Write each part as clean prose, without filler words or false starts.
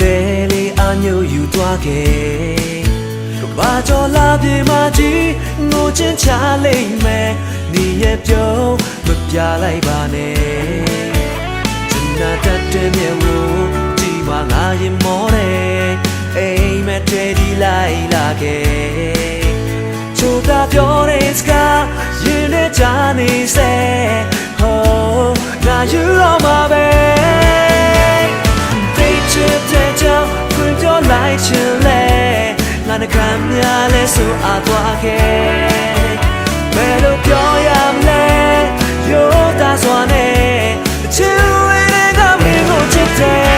သေးလေးအညို့ယူသွားခဲ့ဘာကြောလာပြေမကြီးငိုချင်းချလိမ့်မယ်နေရပြုံးမပြလိုက်ပါနဲ့ကျနာတတ်တဲ့မြေဝဒီမှာငါရင်မောတယ်အိမ်မက်တွေဒီလိုက်လာခဲ့ချိုးတာပြောတဲ့စကားရင်နဲ့ချနေစေဟိုးငါယူတော့မှာပဲတိတ်ချစ်တဲ့ကြောင့်ခွင့်ပြောလိုက်ချင်လေငါနှကမ်းများလဲဆိုအားသွားခဲ့ဘယ်လိုပြောရမလဲရိုးသားစွာနဲ့ချစ်ဝေးတဲ့ကမင်းကိုချစ်တယ်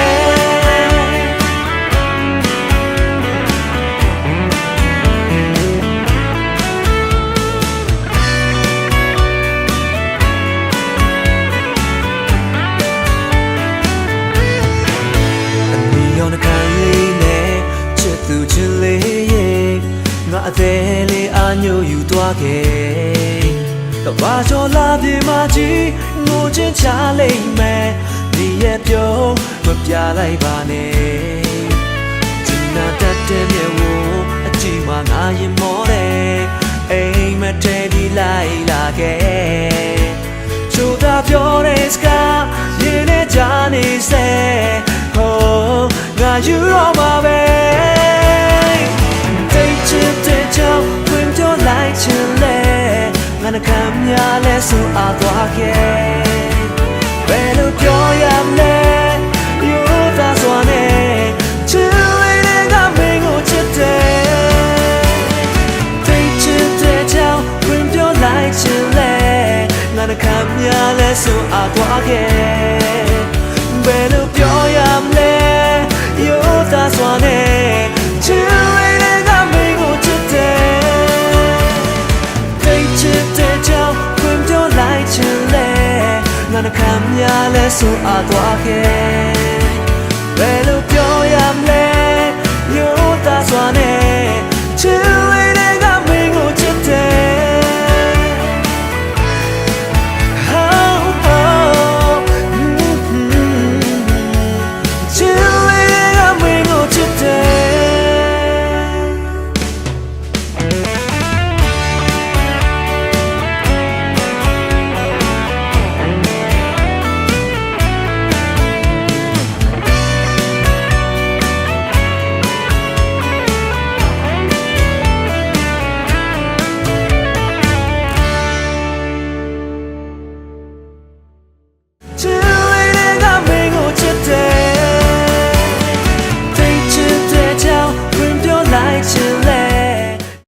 သူချစ်လေးရဲ့ငါအသေးလေးအညို့ယူသွားခဲ့တော့ဘာကြောလာပြေမကြီးငိုချင်းချလိမ့်မယ်ဒီရဲ့ပြုံးမပြလိုက်ပါနဲ့ကျနာတတ်တဲ့မြေဝအကြည့်မှငါရင်မောတယ်အိမ်မထဲဒီလိုက်လာခဲ့ချိုးတာပြောတဲ့စကားရင်နဲ့ချနေစေဟိုးငါယူတော့မှာပဲငါနှကမ်းများလဲဆိုအားသွားခဲ့ဘယ်လိုပြောရမလဲရိုးသားစွာနဲ့ချစ်လေးတဲ့ကမင်းကိုချစ်တယ်တိတ်ချစ်တဲ့ကြောင့်ခွင့်ပြောလိုက်ချင်လေငါနှကမ်းများလဲဆိုအားသွားခဲ့ဘယ်လိုပြောရမလဲရိုးသားစွာနဲ့ချစ်လေးတဲ့ကမင်းကိုချစ်တယ်ငါနှကမ်းများလဲဆိုအားသွားခဲ့ဘယ်လိုပြောရမလဲရိုးသားစွာနဲ့ချစ်လေး